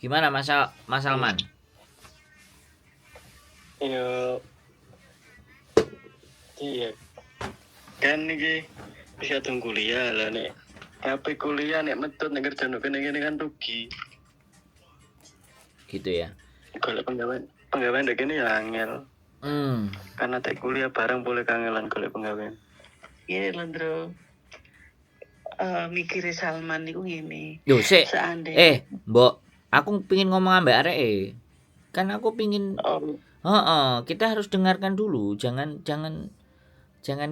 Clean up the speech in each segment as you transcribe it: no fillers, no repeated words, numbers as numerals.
Gimana Mas Salman? Yo, iya kan iki bisa tunggu kuliah lah nek. Tapi kuliah nek metut nek kerja nek kene kan rugi. Gitu ya. Golek penggawean nek kene ya angel. Karena tek kuliah bareng boleh kangelan golek penggawean. Iya Landro. Mikire Salman niku ngene. Yo sik. Seandainya Mbok, aku pingin ngomong ambek arek. Kan aku pingin kita harus dengarkan dulu. Jangan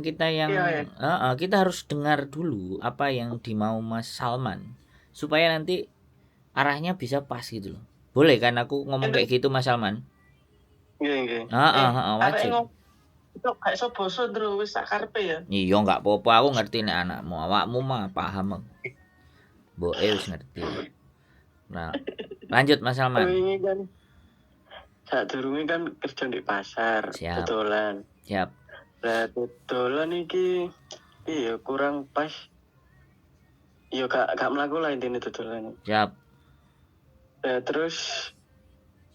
kita yang iya. kita harus dengar dulu apa yang dimau Mas Salman supaya nanti arahnya bisa pas gitu loh. Boleh kan aku ngomong kayak gitu Mas Salman? Nggih. Wajib. Itu gak iso boso Ndro wis sak karepe ya. Iya enggak apa-apa, aku ngerti nek anakmu. Awakmu mah paham. Mboke wis ngerti. Nah, lanjut Mas Salman. Wingi kan sadurunge kan kerja di pasar, Siap. dodolan. Siap. Lah dodolan iki iya kurang pas. Iya gak mlaku lah intine dodolan. Siap. Nah, terus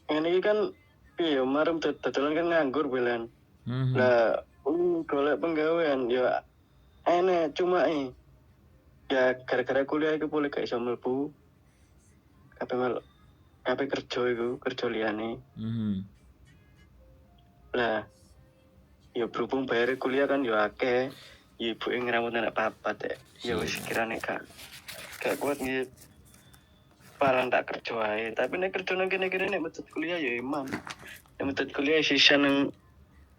ini kan iya marem dodolan kan nganggur bilang. Lah golek penggawean ya enak cuma ya gara-gara kuliah iku boleh gak iso mlebu. Kabeh kerja liyane. Lah ya berhubung bayar kuliah kan ya akeh. Ya ibuke ngrawut anak papat ya. Ya wis kirane gak kuat nggih. Paling tak kerja ae, tapi nek kerja nang kene-kene nek metut kuliah ya iman. Nek metut kuliah sisa nang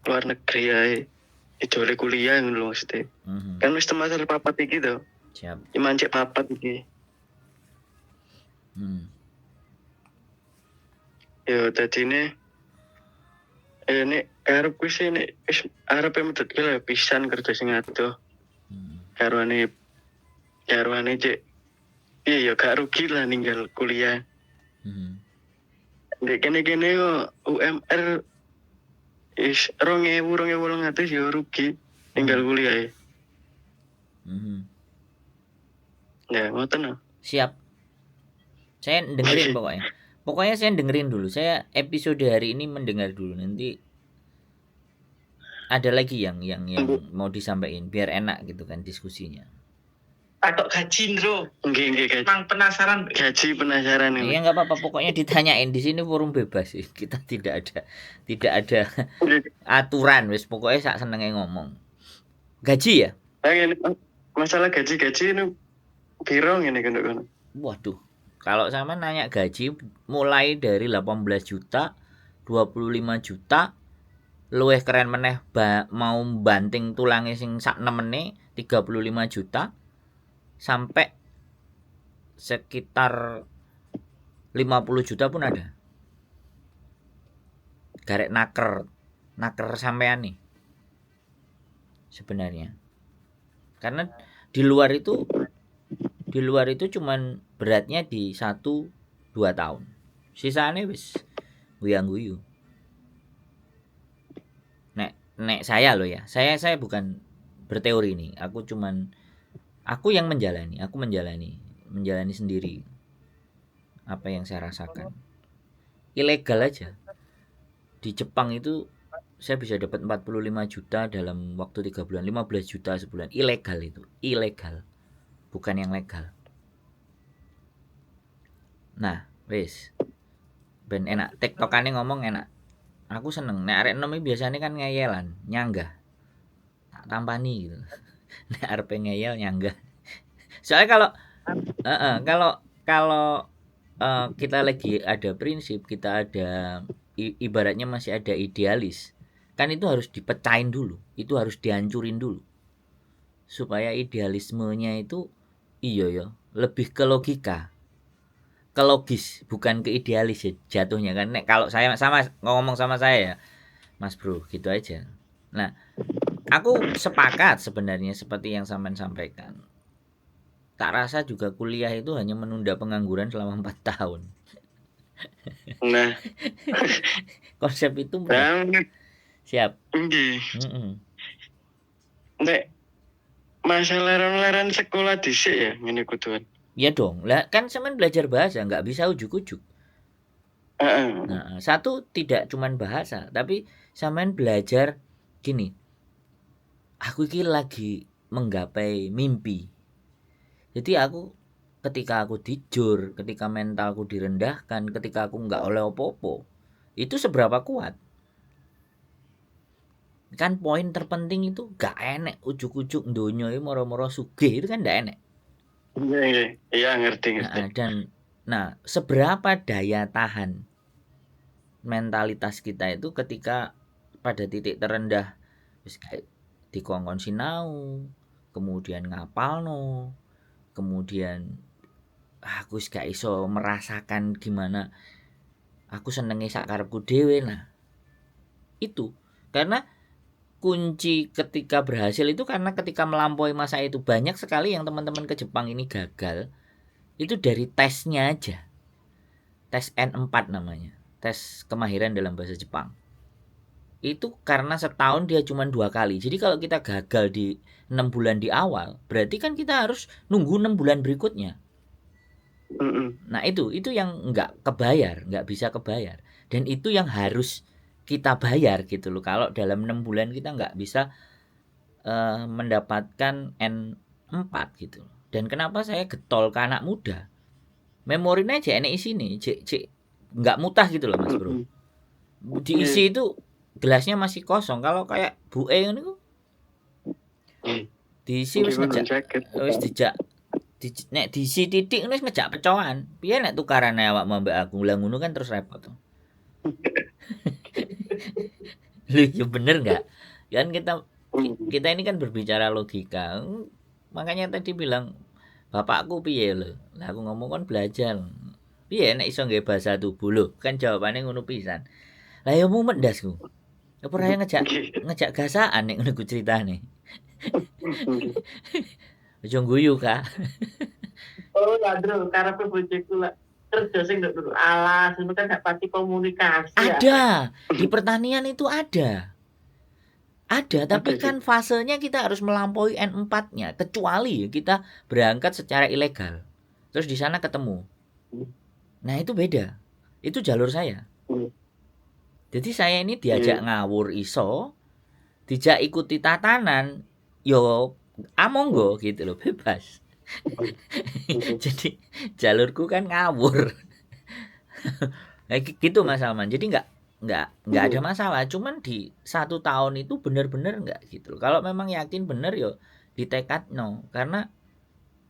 luar negeri ae. Idole kuliah ngono lho mesti. Kan wis temasal papat iki to. Siap. Iman cek papat iki. Ya dadine nek arepku sih nek wis arepe metut kuliah pisan kerja sing adoh. Karwane cek iya gak rugi lah ninggal kuliah. Dek kene-kene yo UMR is 2.800 yo rugi ninggal kuliah. Ya, ngoten. Siap. Saya dengerin pokoknya. Pokoknya saya dengerin dulu. Saya episode hari ini mendengar dulu. Nanti ada lagi yang mau disampaikan biar enak gitu kan diskusinya. Atok gaji, Bro. Nggih gaji. Mang penasaran. Gaji penasaran ini. Iya enggak apa-apa, pokoknya ditanyain di sini forum bebas sih. Kita tidak ada aturan wis pokoknya sak senenge ngomong. Gaji ya? Masalah gaji ini piro ngene kan. Waduh. Kalau sama nanya gaji mulai dari 18 juta, 25 juta, luwih keren meneh mau banting tulangnya sing sak nemene 35 juta sampai sekitar 50 juta pun ada. Garek naker sampean nih. Sebenarnya. Karena di luar itu cuman beratnya di 1-2 tahun. Sisanya wis guyang-guyu. Nek saya loh ya. Saya bukan berteori nih. Aku yang menjalani sendiri apa yang saya rasakan. Ilegal aja. Di Jepang itu saya bisa dapat 45 juta dalam waktu 3 bulan, 15 juta sebulan. Ilegal itu, ilegal. Bukan yang legal. Nah, wis. Ben enak, tiktokane ngomong enak. Aku seneng. Nek arek enom iki biasane kan ngeyelan, nyanggah. Tak tampani gitu. Nek arep ngeyel nyanggah. Soalnya kalau kita lagi ada prinsip, kita ada ibaratnya masih ada idealis, kan itu harus dipecahin dulu, itu harus dihancurin dulu supaya idealismenya itu lebih ke logika, ke logis, bukan ke idealis ya jatuhnya kan. Nek kalau saya sama ngomong sama saya ya Mas Bro gitu aja. Nah aku sepakat sebenarnya seperti yang sampean sampaikan. Tak rasa juga kuliah itu hanya menunda pengangguran selama 4 tahun. Nah, konsep itu benar. Siap. Nek masalah laran sekolah dhisik ya ngene kuduan. Iya dong. Lah kan semen belajar bahasa nggak bisa ujuk-ujuk. Heeh. Nah, satu tidak cuman bahasa, tapi sampean belajar gini, aku iki lagi menggapai mimpi. Jadi ketika aku dijur, ketika mentalku direndahkan, ketika aku nggak oleh opo-opo, itu seberapa kuat? Kan poin terpenting itu gak enek ujuk-ujuk ndonyo iki moro-moro sugih itu kan gak enek. Iya, ngerti. Dan seberapa daya tahan mentalitas kita itu ketika pada titik terendah wis kayak dikongkon sinau, kemudian ngapalno, kemudian aku wis gak iso merasakan gimana aku senenge sak karepku dhewe. Nah, itu karena kunci ketika berhasil itu karena ketika melampaui masa itu banyak sekali yang teman-teman ke Jepang ini gagal itu dari tesnya aja. Tes N4 namanya. Tes kemahiran dalam bahasa Jepang. Itu karena setahun dia cuma 2 kali. Jadi kalau kita gagal di 6 bulan di awal, berarti kan kita harus nunggu 6 bulan berikutnya. Nah itu yang nggak kebayar, nggak bisa kebayar. Dan itu yang harus kita bayar gitu loh. Kalau dalam 6 bulan kita nggak bisa mendapatkan N4 gitu. Dan kenapa saya getol ke anak muda? Memorinya aja enek isine, cek nggak mutah gitu loh Mas Bro. Diisi itu gelasnya masih kosong. Kalau kayak Bu E ini diisi wis dijak nek diisi titik wis ngejak pecohan. Piye nek tukarane awakmu mbak aku lah ngono kan terus repot. Lu ya bener nggak? Kan kita ini kan berbicara logika. Makanya tadi bilang bapakku piye lho. Lah aku ngomong kan belajar. Piye nek iso nggawe bahasa tubuh lho? Kan jawabane ngono pisan. Lah ya mumet ndasku. Apa ora ngejak gasaan nek ngono ku critane. Aja guyu Kak. Oh, Andro, karepe bojoku lek kerja sing nduk alas, itu kan gak pati komunikasi. Ada. Di pertanian itu ada. Ada, tapi kan fasenya kita harus melampaui N4-nya, kecuali kita berangkat secara ilegal. Terus di sana ketemu. Nah, itu beda. Itu jalur saya. Jadi saya ini diajak ngawur iso, dijak ikuti tatanan, yo amonggo gitu loh, bebas. Jadi jalurku kan ngawur. Gitu Mas Salman. Jadi nggak ada masalah. Cuman di 1 tahun itu bener-bener nggak gitu loh. Kalau memang yakin bener yo ditekad no. Karena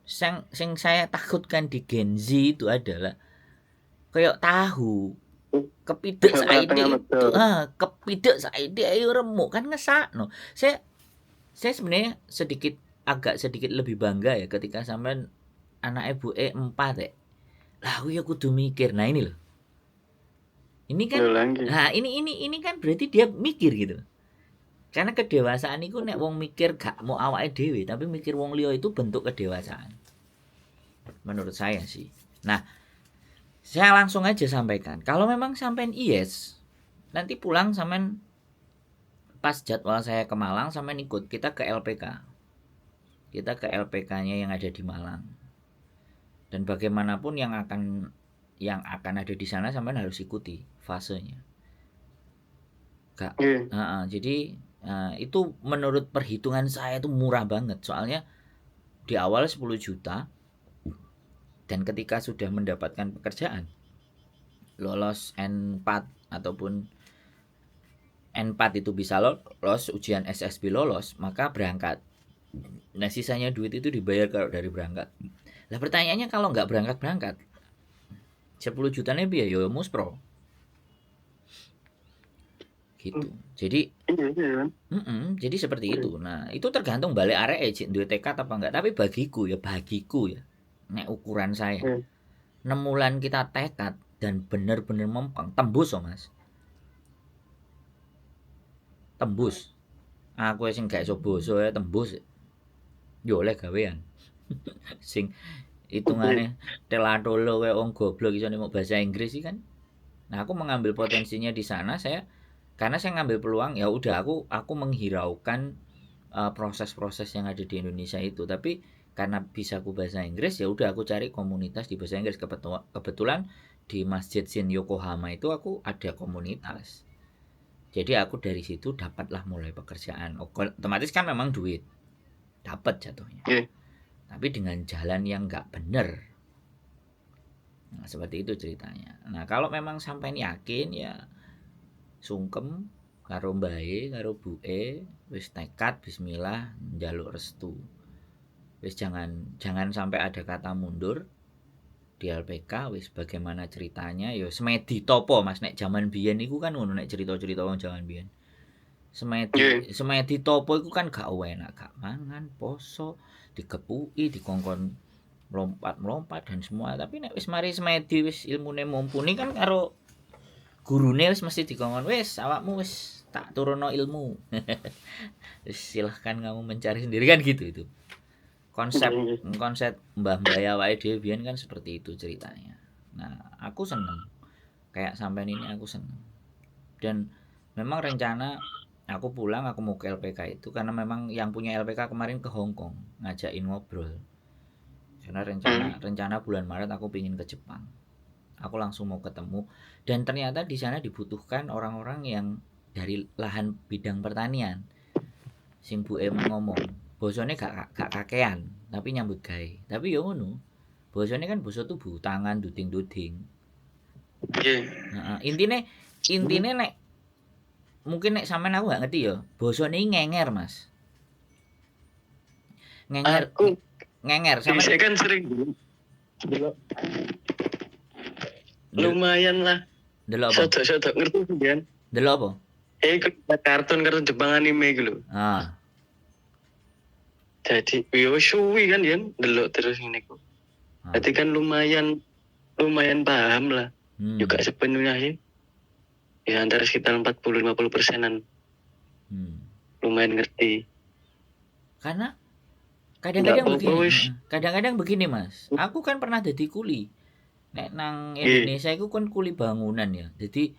sing saya takutkan di Gen Z itu adalah kayak tahu kepidek saiki itu kepidek saiki ayo remuk kan ngesakno. Saya sebenarnya agak sedikit lebih bangga ya ketika sampean anak ibu 4 ya. Lah aku ya kudu mikir. Nah ini loh. Ini kan nah ini kan berarti dia mikir gitu. Karena kedewasaan itu nek wong mikir gak mau awake dhewe, tapi mikir wong liya itu bentuk kedewasaan. Menurut saya sih. Nah, saya langsung aja sampaikan. Kalau memang sampean yes, nanti pulang sampean pas jadwal saya ke Malang sampean ikut kita ke LPK. Kita ke LPK-nya yang ada di Malang. Dan bagaimanapun yang akan ada di sana sampean harus ikuti fasenya. Kak. Jadi itu menurut perhitungan saya itu murah banget. Soalnya di awal 10 juta dan ketika sudah mendapatkan pekerjaan lolos N4 ataupun N4 itu bisa lolos, ujian SSB lolos, maka berangkat. Nah sisanya duit itu dibayar kalau dari berangkat. Lah pertanyaannya kalau nggak berangkat 10 jutanya biaya yo muspro gitu. Jadi jadi seperti itu. Nah itu tergantung balik arek duit tekad apa enggak. Tapi bagiku ya nek ukuran saya 6 bulan kita tekad dan bener-bener mempeng tembus oh Mas, tembus. Aku sing gak iso basa ya tembus yo oleh gawean. Sing hitungane telatolo kayak wong goblok iso nemu bahasa Inggris sih kan. Nah aku mengambil potensinya di sana. Karena saya ngambil peluang ya udah aku menghiraukan proses-proses yang ada di Indonesia itu. Tapi karena bisa aku bahasa Inggris, ya udah aku cari komunitas di bahasa Inggris. Kebetulan di Masjid Shin Yokohama itu aku ada komunitas. Jadi aku dari situ dapatlah mulai pekerjaan. Otomatis kan memang duit dapat jatuhnya. Iya. Tapi dengan jalan yang nggak bener. Nah, seperti itu ceritanya. Nah, kalau memang sampai yakin ya sungkem karo mbae karo buke wis tekad bismillah njaluk restu. Wis jangan sampai ada kata mundur di LPK. Wis bagaimana ceritanya ya semedi topo Mas, nek jaman biyen iku kan ngono, nek cerita-cerita wong jaman biyen. Semedi topo iku kan gak enak, gak mangan, poso, dikepuki, dikongkon melompat dan semua. Tapi nek wis mari semedi wis ilmune mumpuni kan karo gurune wis mesti dikongkon, wis awakmu wis tak turunno ilmu. Wis silahkan kamu mencari sendiri kan gitu itu. Konsep mbah-mbah awake dhewe biyen kan seperti itu ceritanya. Nah, aku seneng. Kayak sampean ini aku seneng. Dan memang rencana aku pulang aku mau ke LPK itu karena memang yang punya LPK kemarin ke Hong Kong ngajakin ngobrol. Karena rencana bulan Maret aku pingin ke Jepang. Aku langsung mau ketemu dan ternyata di sana dibutuhkan orang-orang yang dari lahan bidang pertanian. Sing Bu Em ngomong, bosone gak kakean, tapi nyambut gawe. Tapi yo ngono. Bosone kan basa tubuh, tangan duding-duding. Heeh, intine nek mungkin nek sampean aku gak ngerti ya, bosone ngenger, Mas. Ngenger Sama saya kan sering dulu. Lumayan lah. Delok apa? Sodok ngerti kan? Delok apa? Kartun jepang anime gitu. Ah. Jadi yo suwi kan ya delok terus ngene kok. Jadi kan lumayan paham lah. Juga sepenuhnya sih. Ya antara sekitar 40-50%-an. Lumayan ngerti. Karena kadang-kadang begini Mas. Aku kan pernah jadi kuli. Nek nang Indonesia iku kan kuli bangunan ya. Jadi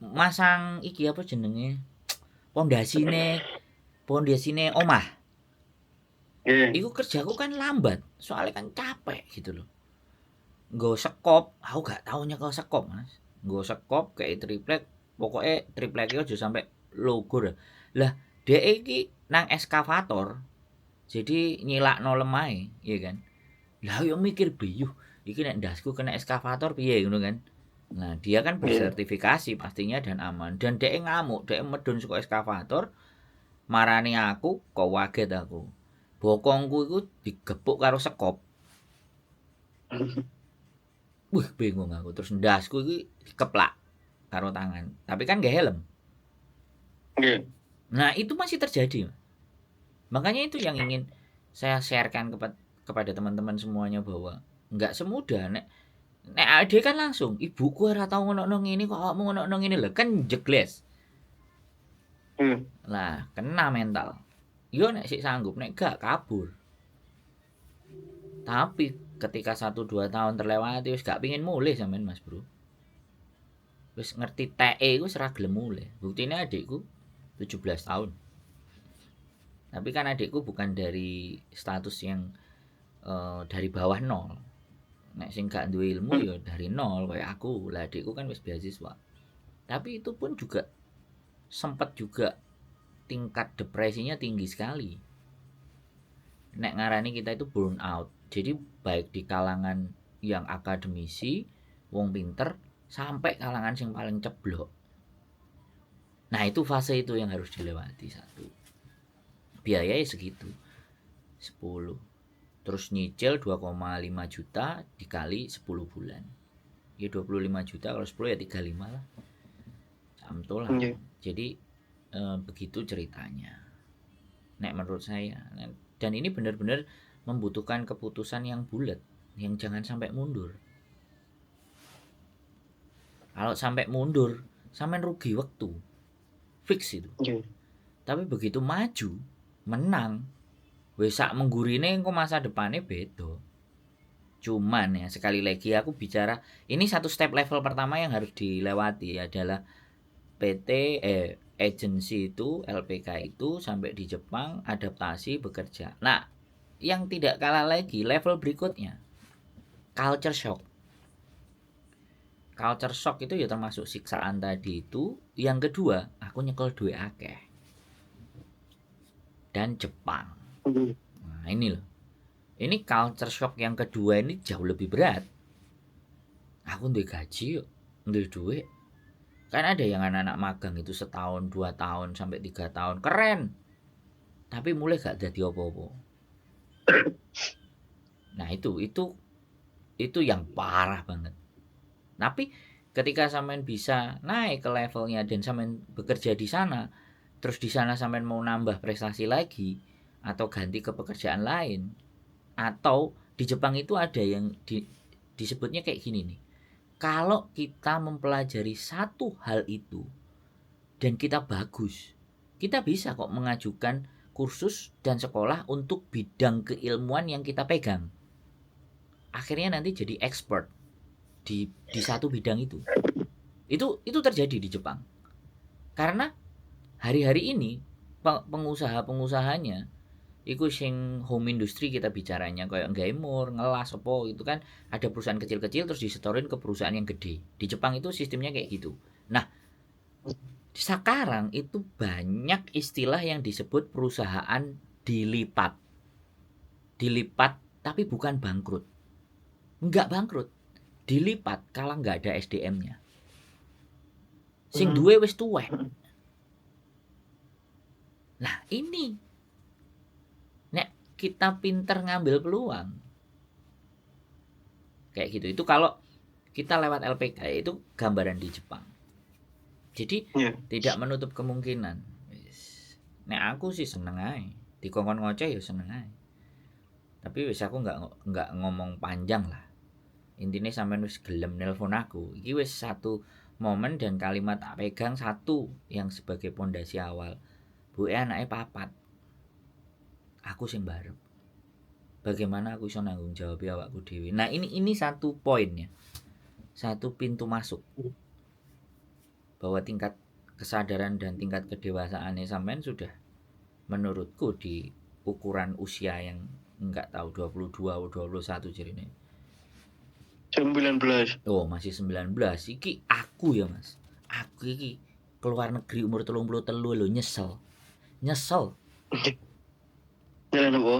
masang iki apa jenenge? Pondasine omah. Iku kerjaku kan lambat. Soalnya kan capek gitu loh. Nggo sekop, aku gak tau nyekel sekop, Mas. Nggo sekop kayak triplek, pokoknya triplek itu aja sampai logur. Lah, dhek iki nang eskavator. Jadi nyilakno lemahe, iya kan. Lah yo mikir biyuh, iki nek ndasku kena eskavator piye ngono kan. Nah, dia kan bersertifikasi pastinya dan aman. Dan dhek ngamuk, dhek medun saka eskavator. Marani aku, kok waget aku. Bokongku iku digepuk karo sekop. Wih, bingung aku. Terus ndasku iki dikeplak karo tangan. Tapi kan gak helm. Nah, itu masih terjadi. Makanya itu yang ingin saya sharekan kepada teman-teman semuanya bahwa enggak semudah nek ade kan langsung ibuku ora tau ngono ngene kok awakmu ngono ngene lho kan jegles. Lah, kena mental. Yo nek sik sanggup nek gak kabur. Tapi ketika 1-2 tahun terlewati wis gak pengin mulih sampean Mas Bro. Wis ngerti TE iku ora gelem mulih. Buktine adikku 17 tahun. Tapi kan adikku bukan dari status yang dari bawah nol. Nek sing gak duwe ilmu ya dari nol kayak aku. Lah adikku kan wis beasiswa. Tapi itu pun juga sempat juga tingkat depresinya tinggi sekali. Nek ngarani kita itu burn out. Jadi baik di kalangan yang akademisi, wong pinter, sampai kalangan yang paling ceblok. Nah itu fase itu yang harus dilewati satu. Biayanya segitu 10. Terus nyicil 2,5 juta dikali 10 bulan. Ya 25 juta, kalau 10 ya 35 lah. Samtul lah. Jadi begitu ceritanya. Nek menurut saya. Dan ini benar-benar membutuhkan keputusan yang bulat, yang jangan sampai mundur. Kalau sampai mundur, sampean rugi waktu. Fix itu. Tapi begitu maju, menang, wis sak menggurine engko masa depane beda. Cuman ya sekali lagi aku bicara, ini satu step level pertama yang harus dilewati adalah PT agensi itu LPK itu sampai di Jepang adaptasi bekerja. Nah, yang tidak kalah lagi level berikutnya, culture shock. Culture shock itu ya termasuk siksaan tadi itu. Yang kedua, aku nyekel duit akeh. Dan Jepang. Nah, ini loh. Ini culture shock yang kedua ini jauh lebih berat. Aku ndek gaji yuk, ndek duit. Kan ada yang anak-anak magang itu setahun, 2 tahun, sampai 3 tahun. Keren. Tapi mulai gak jadi apa-apa. Nah itu yang parah banget. Tapi ketika sampean bisa naik ke levelnya dan sampean bekerja di sana, terus di sana sampean mau nambah prestasi lagi atau ganti ke pekerjaan lain, atau di Jepang itu ada yang disebutnya kayak gini nih. Kalau kita mempelajari satu hal itu dan kita bagus, kita bisa kok mengajukan kursus dan sekolah untuk bidang keilmuan yang kita pegang. Akhirnya nanti jadi expert di satu bidang itu. Itu terjadi di Jepang. Karena hari-hari ini pengusaha-pengusahanya iku sing home industry kita bicaranya kayak nggaemur, ngelas apa itu kan ada perusahaan kecil-kecil terus disetorin ke perusahaan yang gede. Di Jepang itu sistemnya kayak gitu. Nah, sekarang itu banyak istilah yang disebut perusahaan dilipat. Dilipat tapi bukan bangkrut. Enggak bangkrut. Dilipat kalau enggak ada SDM-nya. Sing duwe wis tuwek. Nah, ini nek kita pinter ngambil peluang kayak gitu. Itu kalau kita lewat LPK itu gambaran di Jepang. Jadi tidak menutup kemungkinan. Nek aku sih seneng ae. Dikongkon ngoceh ya seneng ae. Tapi wis aku enggak ngomong panjang lah. Intinya sampean wis gelem nelpon aku. Iki wis satu momen dan kalimat tak pegang satu yang sebagai pondasi awal. Bu anake 4. Aku sing barep. Bagaimana aku iso nanggung jawab awakku dhewe. Nah, ini satu poinnya. Satu pintu masuk. Bahwa tingkat kesadaran dan tingkat kedewasaannya sampean sudah menurutku di ukuran usia yang enggak tahu 22 atau 21 jarine. 19. Oh, masih 19. Iki aku ya, Mas. Aku iki keluar negeri umur 33 lho nyesel. Nyesel. Jalan apa?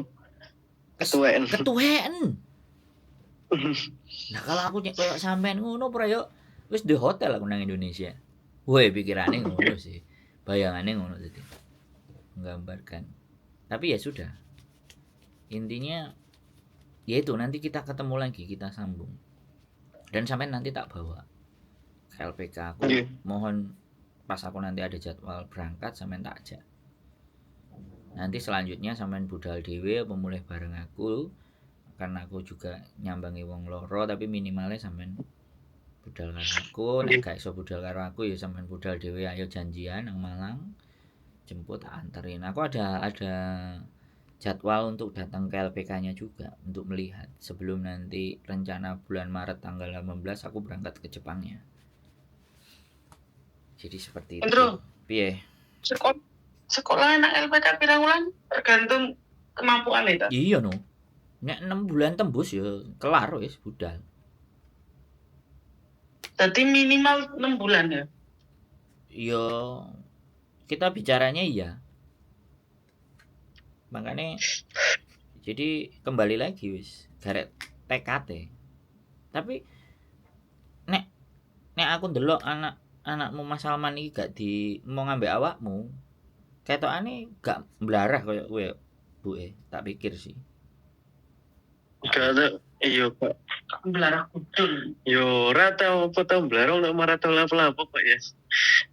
Ketuaan. Nah, kalau aku kayak sampean ngono pra yo wis di hotel aku nang Indonesia. Woi, pikirane ngono sih. Bayangane ngono tadi. Menggambarkan. Tapi ya sudah. Intinya yaitu nanti kita ketemu lagi, kita sambung. Dan sampai nanti tak bawa ke LPK aku. Mohon pas aku nanti ada jadwal berangkat sampean tak ajak. Nanti selanjutnya sampean budal dhewe apa mulih bareng aku. Karena aku juga nyambangi wong loro tapi minimalnya sampean budal karo aku. Nek gak iso budal karo aku ya sampean budal dhewe, ayo janjian nang Malang. Jemput anterin. Aku ada jadwal untuk datang ke LPK-nya juga untuk melihat sebelum nanti rencana bulan Maret tanggal 18 aku berangkat ke Jepangnya. Jadi seperti itu. Piye? Sekolah anak LPK pirang wulan tergantung kemampuan itu. Iya no. Nek 6 bulan tembus ya kelar wis budal. Jadi minimal 6 bulan ya. Iya. Kita bicaranya iya. Makanya jadi kembali lagi wis garet TKT. Tapi nek aku ndelok anakmu Mas Salman iki gak di mau ngambek awakmu. Ketokane gak mblarah koyo kowe, Buke. Tak pikir sih. Gak ada, iya Pak. Belarang kudul. Yo rata apa tau blarong nek marata lapo-lapo Pak ya.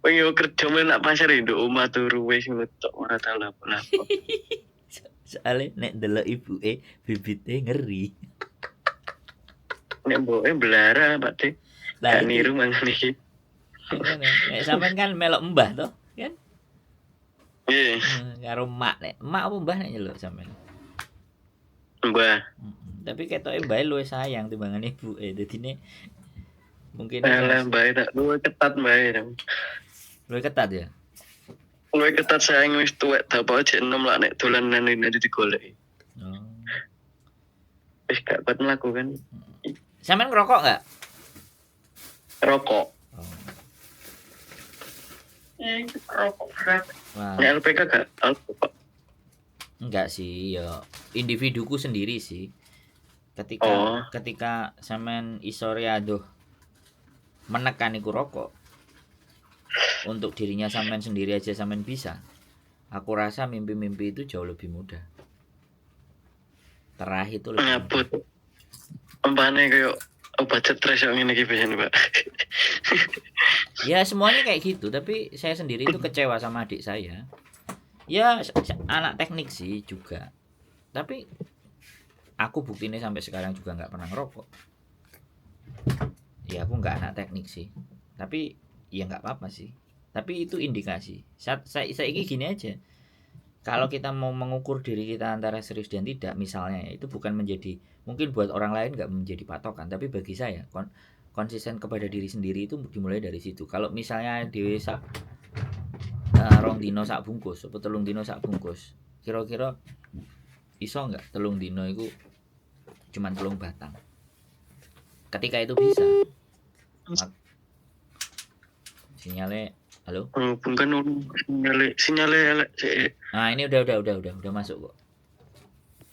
Pengen kerja menak pasar induk omah turu wis ngetok marata lapo-lapo. Soale nek ndelok ibuke bibite ngeri. Nek mboke belara Pak De. Lah Gak niru mangan iki. Nek sampean kan melok mbah to, kan? Iya. Karo emak nek. Emak apa mbah nek nyeluk sampean? Mbah. Tapi ketoke mbae luwih sayang timbangan ibuke. Dadine mungkin Alah mbae tak luwih ketat mbae. luwih ketat ya. Luwih ketat sayang wis tuwek dapat jek enom lah nek dolan nang digoleki. Oh. wis gak kuat melakukan Sampean ngerokok nggak? rokok. Oh. Rokok berat. Wah, Nek LPK gak alkohol. enggak sih, ya individuku sendiri sih. Oh. Ketika sampean isore aduh menekan iku rokok untuk dirinya sampean sendiri aja sampean bisa. Aku rasa mimpi-mimpi itu jauh lebih mudah. Terakhir itu lebih Ngabut. mudah. Umpane kayak obat stres yang ngene iki biyen, Pak. Ya semuanya kayak gitu, tapi saya sendiri itu kecewa sama adik saya. Ya anak teknik sih juga. Tapi aku buktinya sampai sekarang juga nggak pernah ngerokok. Ya aku nggak anak teknik sih. Tapi ya nggak apa-apa sih. Tapi itu indikasi. Saya ini gini aja. Kalau kita mau mengukur diri kita antara serius dan tidak, misalnya ya, itu bukan menjadi, mungkin buat orang lain nggak menjadi patokan, tapi bagi saya konsisten kepada diri sendiri itu dimulai dari situ. Kalau misalnya dhewe sak rong dino sak bungkus, apa telung dino sak bungkus, kira-kira iso nggak telung dino itu cuman telung batang? Ketika itu bisa, sinyalnya halo. Bukan sinyale elek sik. Nah ini udah masuk kok.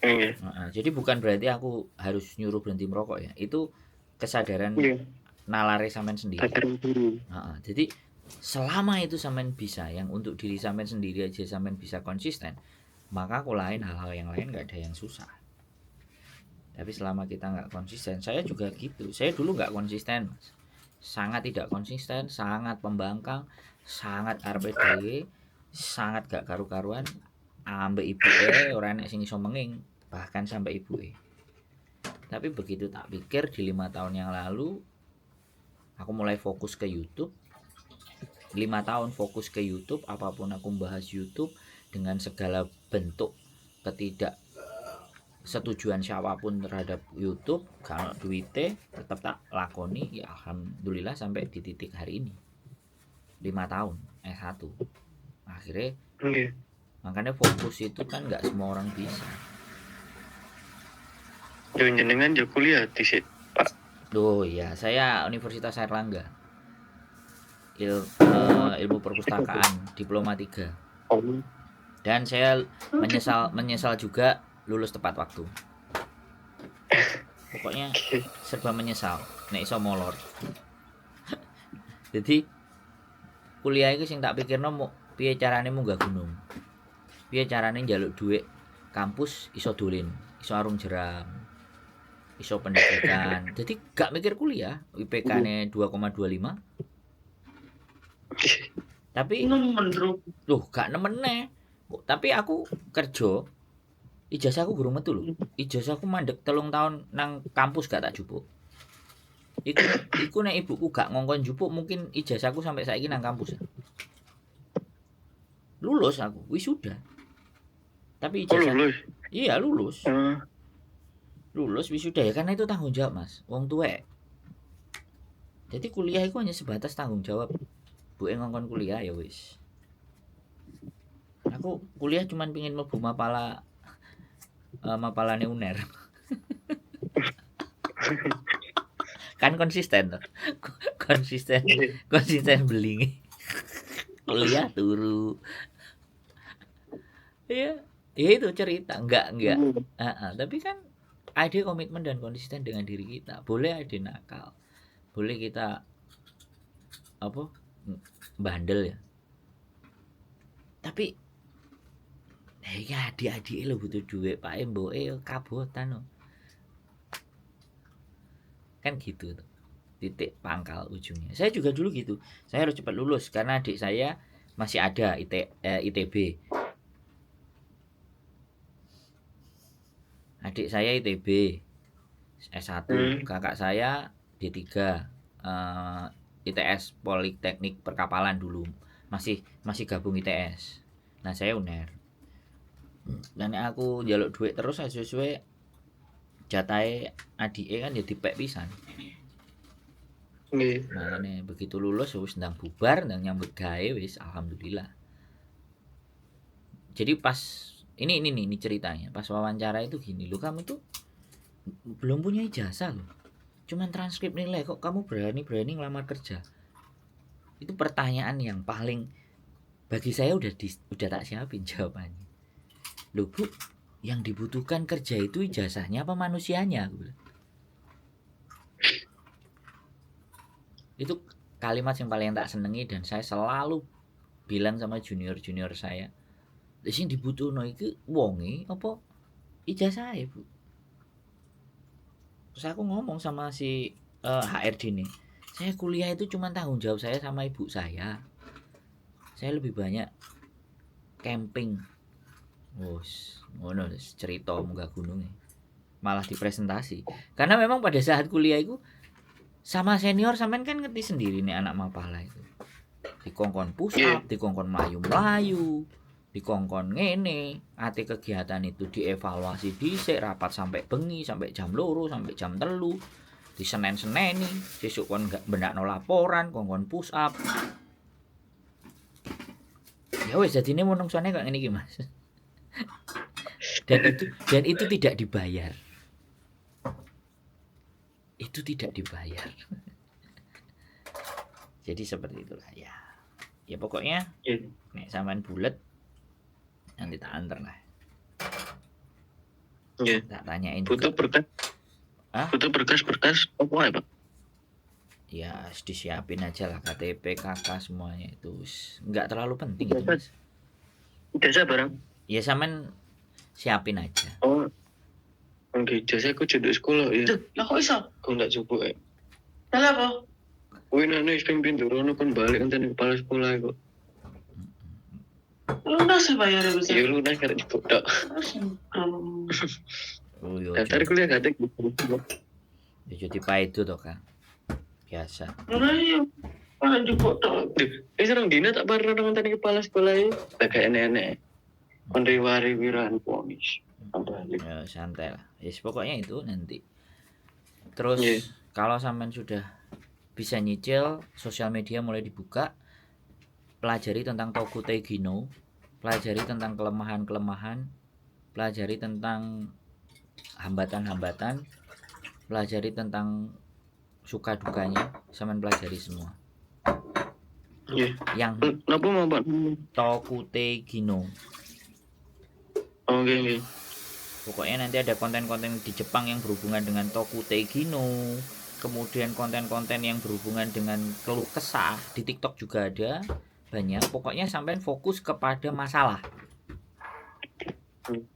Nggih. Jadi bukan berarti aku harus nyuruh berhenti merokok ya. Itu kesadaran Iya. nalare sampean sendiri. Sadar diri. Jadi selama itu sampean bisa, yang untuk diri sampean sendiri aja sampean bisa konsisten, maka aku lain hal-hal yang lain nggak ada yang susah. Tapi selama kita nggak konsisten, saya juga gitu. Saya dulu nggak konsisten, Mas. Sangat tidak konsisten, sangat pembangkang, sangat RPDW, sangat gak karu-karuan. Ambek ibuke ora enek sing iso menging, bahkan sampai ibuke. Tapi begitu tak pikir di 5 tahun yang lalu aku mulai fokus ke YouTube. 5 tahun fokus ke YouTube, apapun aku bahas YouTube dengan segala bentuk ketidaksetujuan siapapun terhadap YouTube, kalau duitnya tetap tak lakoni, ya alhamdulillah sampai di titik hari ini. 5 tahun S1 akhirnya. Nggih. Makanya fokus itu kan nggak semua orang bisa. Yo jenengan yo kuliah dhisik, Pak. Oh iya, saya Universitas Airlangga. Ilmu perpustakaan, diploma 3. Oh. Dan saya menyesal juga lulus tepat waktu. Pokoknya serba menyesal nek iso molor. Jadi kuliah itu sing tak pikirno mau piye carane munggah gunung. Piye carane njaluk dhuwit kampus iso dolen, iso arung jeram, iso pendidikan. Jadi gak mikir kuliah, IPK-ne 2,25. Tapi loh gak nemene. Tapi aku kerja, ijazahku gurung metu lho. Ijazahku mandek 3 tahun nang kampus gak tak jupuk. Iku nek ibuku gak ngongkon jupuk, mungkin ijazahku sampai saiki nang kampus. Lulus aku, wisuda. Tapi ijazah. Lulus. Iya, lulus. Lulus wisuda ya karena itu tanggung jawab, Mas. Wong tuwek. Jadi kuliah itu hanya sebatas tanggung jawab. Buke ngongkon kuliah ya wis. Aku kuliah cuman pengin mlebu mapalane UNER. Kan konsisten tuh. Konsisten beli. Kuliah turu. Iya, ya itu cerita. Enggak. Tapi kan ada komitmen dan konsisten dengan diri kita. Boleh ada nakal. Boleh kita bandel ya. Tapi ya adik-adik lo butuh duit, Pak Mboke kabotan lo. Kan gitu tuh. Titik pangkal ujungnya. Saya juga dulu gitu. Saya harus cepat lulus karena adik saya masih ada ITB. Adik saya ITB S1, kakak saya D3 ITS Politeknik Perkapalan dulu. Masih gabung ITS. Nah, saya UNER. Dan aku njaluk duit terus sesuai jatahe adike kan jadi pek pisan. Nggih. Nah, begitu lulus wis ndang bubar, ndang nyambut gawe wis alhamdulillah. Jadi pas ini ceritanya, pas wawancara itu gini, "Lu kamu tuh belum punya ijazah loh, cuman transkrip nilai, kok kamu berani ngelamar kerja? Itu pertanyaan yang paling bagi saya udah tak siapin jawabannya. Loh Bu, yang dibutuhkan kerja itu ijazahnya apa manusianya? Itu kalimat yang paling tak senengi, dan saya selalu bilang sama junior saya, sing dibutuhno iki wonge apa ijazah Bu. Terus aku ngomong sama si HRD nih, saya kuliah itu cuma tanggung jawab saya sama ibu saya lebih banyak camping. Wos, ngono cerita munggah gunung malah dipresentasi. Karena memang pada saat kuliah itu sama senior sampean kan ngerti sendiri nih anak Mapala itu. Dikongkon push up, dikongkon melayu-melayu, dikongkon ngene, ate kegiatan itu dievaluasi dhisik, rapat sampai bengi, sampai jam 2, sampai jam 3. Di Senin-seneni, sesuk kon gak benakno laporan, kongkon push up. Ya wes jadine menungsone kok ngene iki Mas. Dan itu tidak dibayar. Itu tidak dibayar. Jadi seperti itulah ya. Ya pokoknya nek sampean bulet nanti tak anter lah. Tak tanyain Butuh juga. berkas. Butuh berkas apa ya, Pak? Ya disiapin aja lah, KTP, KK semuanya itu nggak terlalu penting itu Mas. Ijazah barang. Ya sampean siapin aja. Oh. Oke, ijazah aku judul sekolah ya. Lah kok iso? Aku nggak coba ya. Lah apa? Wih, nane ping pinturono kan balik kan kepala sekolah kok. Lunas ya bayar bisa. Iya lunas karena dibodoh. Oh iya. Daftar kuliah gak tek. Ya jadi pak itu toh Kang. Biasa. Lah iya. Kan dibodoh. Serang dina tak pernah nonton kepala sekolah ya. Tak kayak nenek. Konriwari wiran ponis. Ya santai lah. Ya pokoknya itu nanti. Terus kalau sampean sudah bisa nyicil, sosial media mulai dibuka, pelajari tentang Tokute Gino, pelajari tentang kelemahan-kelemahan, pelajari tentang hambatan-hambatan, pelajari tentang suka dukanya, sampean pelajari semua. Yang kenapa mau Pak? Tokute Gino. Oke. Pokoknya nanti ada konten-konten di Jepang yang berhubungan dengan Tokute Gino, kemudian konten-konten yang berhubungan dengan keluh kesah, di TikTok juga ada banyak. Pokoknya sampean fokus kepada masalah,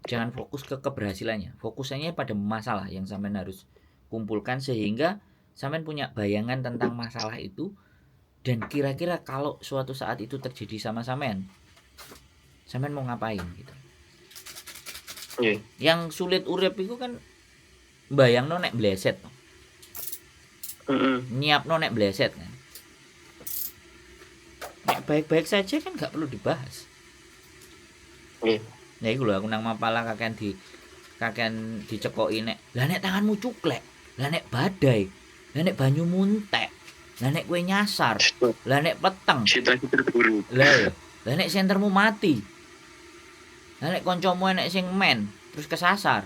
jangan fokus ke keberhasilannya, fokusnya pada masalah yang sampean harus kumpulkan, sehingga sampean punya bayangan tentang masalah itu, dan kira-kira kalau suatu saat itu terjadi sama sampean mau ngapain gitu. Yang sulit urip itu kan bayangno nek bleset. Nyiapno nek bleset kan. Nek baik-baik saja kan gak perlu dibahas. Nah iku lho aku nang Mapala kakean dicekoki nek. Lah nek tanganmu cuklek, lah nek badai, lah nek banyu muntek, lah nek kowe nyasar, lah nek peteng. Lah nek sentermu mati. Lah nek kancamu enek sing men terus kesasar.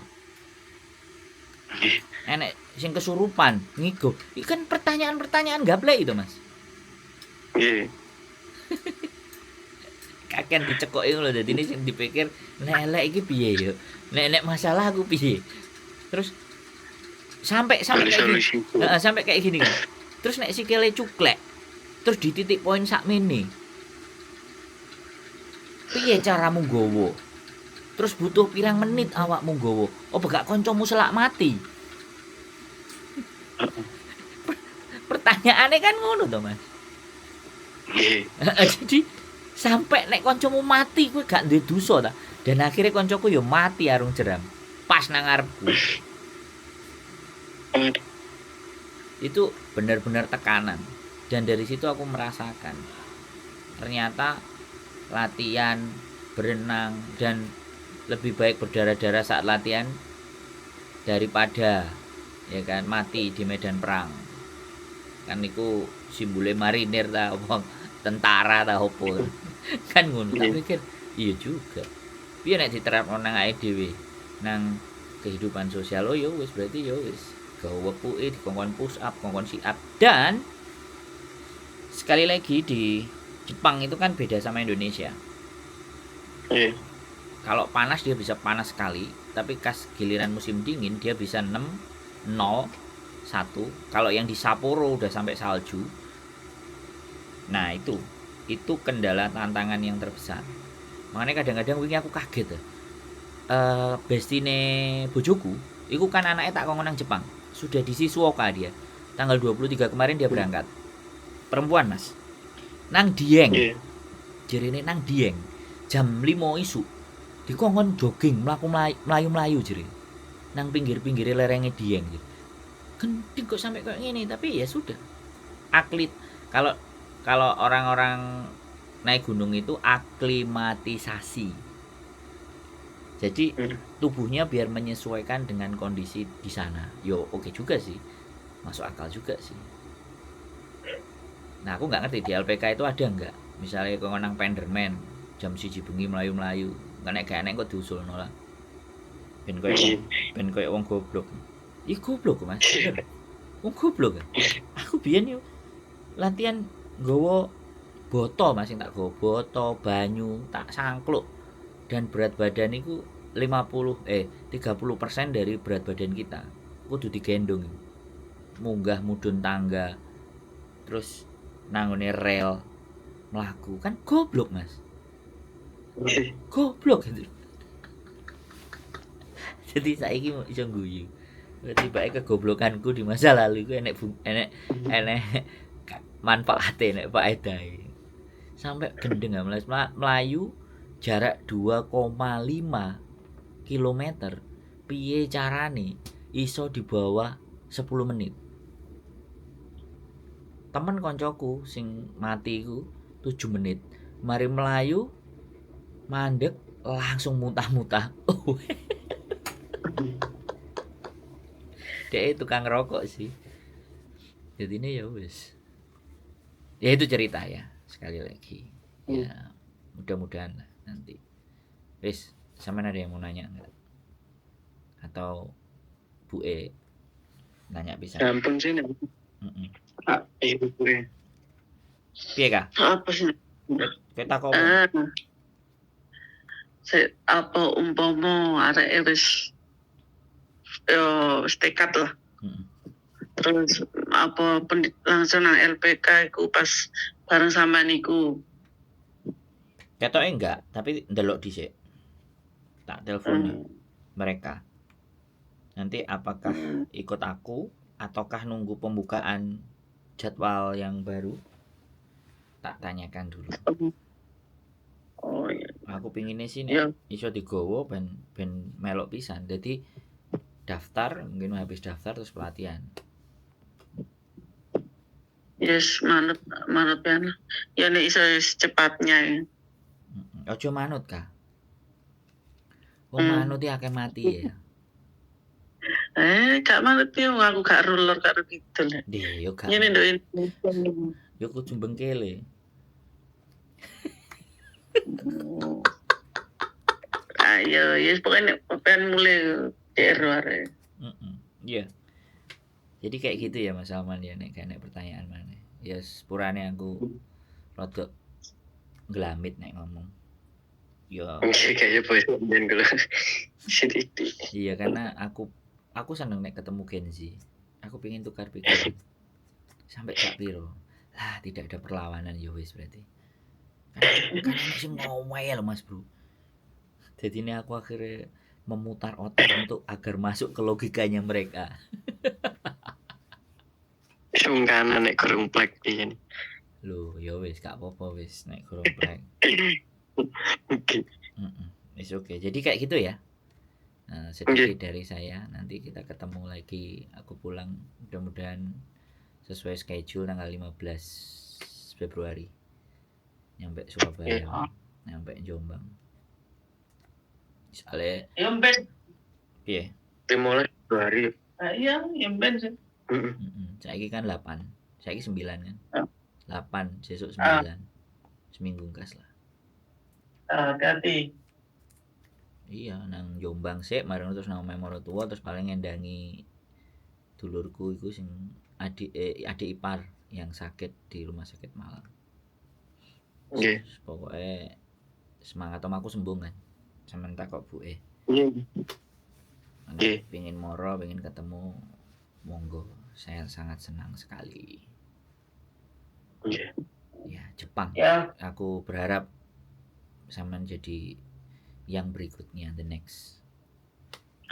Enek sing kesurupan, ngigo. Iki kan pertanyaan-pertanyaan gaplek itu, Mas. Nggih. Kakean dicekoki lho, dadi ini sing dipikir nek iki piye yo. Nek masalah aku piye. Terus sampai kayak gini kan. Terus nek sikile cuklek, terus di titik poin sakmene. Piye caramu nggowo? Terus butuh pirang menit awakmu nggowo? Apa gak kancamu selak mati? Pertanyaannya kan ngono to, Mas. Jadi sampai nek kancamu mati kowe gak duwe dosa ta. Dan akhirnya kancaku ya mati arung jeram. Pas nang ngarepku. Itu benar-benar tekanan. Dan dari situ aku merasakan ternyata latihan berenang dan lebih baik berdarah-darah saat latihan daripada ya kan mati di medan perang. Kan niku simbole marinir ta apa tentara ta opo. Kan ngono tak pikir iya juga. Piye nek diterapno nang awake dhewe nang kehidupan sosial lo yo wis berarti yo wis gawe puke dikongkon push up, kongkon sit up. Dan sekali lagi di Jepang itu kan beda sama Indonesia. Iya. Kalau panas dia bisa panas sekali, tapi pas giliran musim dingin dia bisa 6, 0, 1. Kalau yang di Sapporo udah sampai salju. Nah, itu kendala tantangan yang terbesar. Makanya kadang-kadang wingi aku kaget ya. Bestine bojoku, itu kan anaknya tak kongkon nang Jepang. Sudah di Shizuoka dia. Tanggal 23 kemarin dia berangkat. Perempuan, Mas. Nang Dieng. Iya. Jerene nang Dieng. Jam 5 isuk dikongkon jogging melayu-melayu jere. Nang pinggir-pinggir lerenge Dieng. Gending kok sampai kayak gini, tapi ya sudah. Aklit kalau orang-orang naik gunung itu aklimatisasi. Jadi tubuhnya biar menyesuaikan dengan kondisi di sana. Yo oke juga sih. Masuk akal juga sih. Nah, aku nggak ngerti di LPK itu ada nggak? Misalnya kau nang Penderman jam 1 bengi melayu-melayu. Kan gak enek kok diusulno lah. Ben koyo wong goblok. Ih goblok Mas. Bener. Wong goblok kan. Aku biyen yo latihan nggawa boto Mas, sing tak nggawa boto, banyu, tak sangkluk. Dan berat badan itu 30% dari berat badan kita kudu digendong, munggah mudun tangga, terus nangone rel melaku. Kan goblok Mas, goblok gitu. Jadi saiki iso guyu, berarti kegoblokanku di masa lalu itu enek manfaatnya, enek faedahe. Sampai gendeng melayu jarak 2,5 km piye carane iso di bawah 10 menit. Temen koncoku sing mati iku 7 menit. Mari melayu mandek langsung muntah-muntah. Dia tukang rokok sih. Jadi ini ya wis. Ya itu cerita ya, sekali lagi. Ya mudah-mudahan lah nanti. Wis, sampean ada yang mau nanya enggak? Atau Bu E nanya bisa? Gampang sih nih. Iya, gue. Piye kah? Apa sih? Kita kok apa umpama arek wis tekad lah. Terus apa langsung nang LPK iku pas bareng sama niku. Ketoke enggak, tapi ndelok dhisik. Tak telepon mereka. Nanti apakah ikut aku ataukah nunggu pembukaan jadwal yang baru? Tak tanyakan dulu. Oh iya. Aku pinginnya sih nek iso digowo ben melok pisan. Jadi daftar, mungkin habis daftar terus pelatihan. Yes, manut ya. Ya nek iso secepatnya ya. Ojo manut kah? Wong manut iki akeh mati ya. Gak manut yo aku gak ruler karo kidul. Deh, yo gak. Ngene nduk Yo kudu bengkele. Ayo, yes pokoknya pengen mulai DR are. Iya. Jadi kayak gitu ya Mas Salman ya, nek pertanyaan mana. Ya sepurane aku rodok gelamit nek ngomong. Ya. Kayaknya boy dan kalau sedikit. Iya, karena aku seneng nek ketemu Genzi. Aku pengen tukar pikiran. Sampai gak piro. Lah, tidak ada perlawanan ya wis berarti. Kan sing ngomel loh Mas Bro. Jadi ini aku akhirnya memutar otak untuk agar masuk ke logikanya mereka. Sungkana nek gerumplek piye. Loh, ya wis gak apa-apa wis nek gerumplek. Oke. Wis oke. Jadi kayak gitu ya. Nah, sedikit dari saya. Nanti kita ketemu lagi. Aku pulang mudah-mudahan sesuai schedule tanggal 15 Februari. Nyampe Surabaya, nyampe Jombang. Soalnya Yemben. Piye? Dimulai 2 hari. Iya, yemben sih. Saiki kan 8. Saiki 9 kan? 8, besok 9. Seminggu kas lah. Hati-hati. Iya, nang Jombang sik, marang terus nang omahe maratuwa terus paling ngendangi dulurku iku sing adik ipar yang sakit di rumah sakit Malang. Nggih. Pokoknya semangat aku sembuh kan. Sementara kok buke. Nggih. Nek pengen moro, pengen ketemu, monggo. Saya sangat senang sekali. Nggih. Ya, Jepang. Ya, Aku berharap sampean jadi yang berikutnya, the next.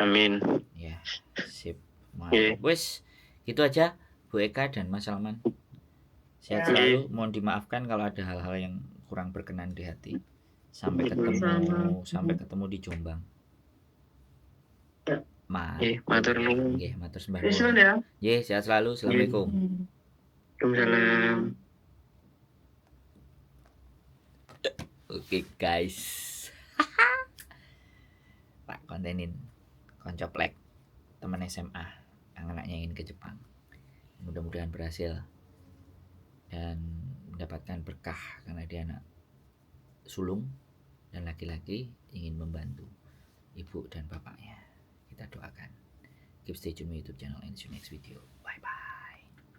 Amin. Ya, sip. Nggih. Mantap. Wes, gitu aja Bu Eka dan Mas Salman. Sehat Ya. selalu. Mohon dimaafkan kalau ada hal-hal yang kurang berkenan di hati. Sampai ketemu, sampai ketemu di Jombang. Ya. Nggih, matur nuwun. Nggih, matur sembah Wis nuwun. ya. Nggih, sehat selalu. Assalamualaikum. Waalaikumsalam. Oke, guys. Tak kontenin konco plek teman SMA yang anaknya ingin ke Jepang. Mudah-mudahan berhasil dan mendapatkan berkah karena dia anak sulung dan laki-laki ingin membantu ibu dan bapaknya. Kita doakan. Keep stay tune with YouTube channel and see you next video. Bye bye.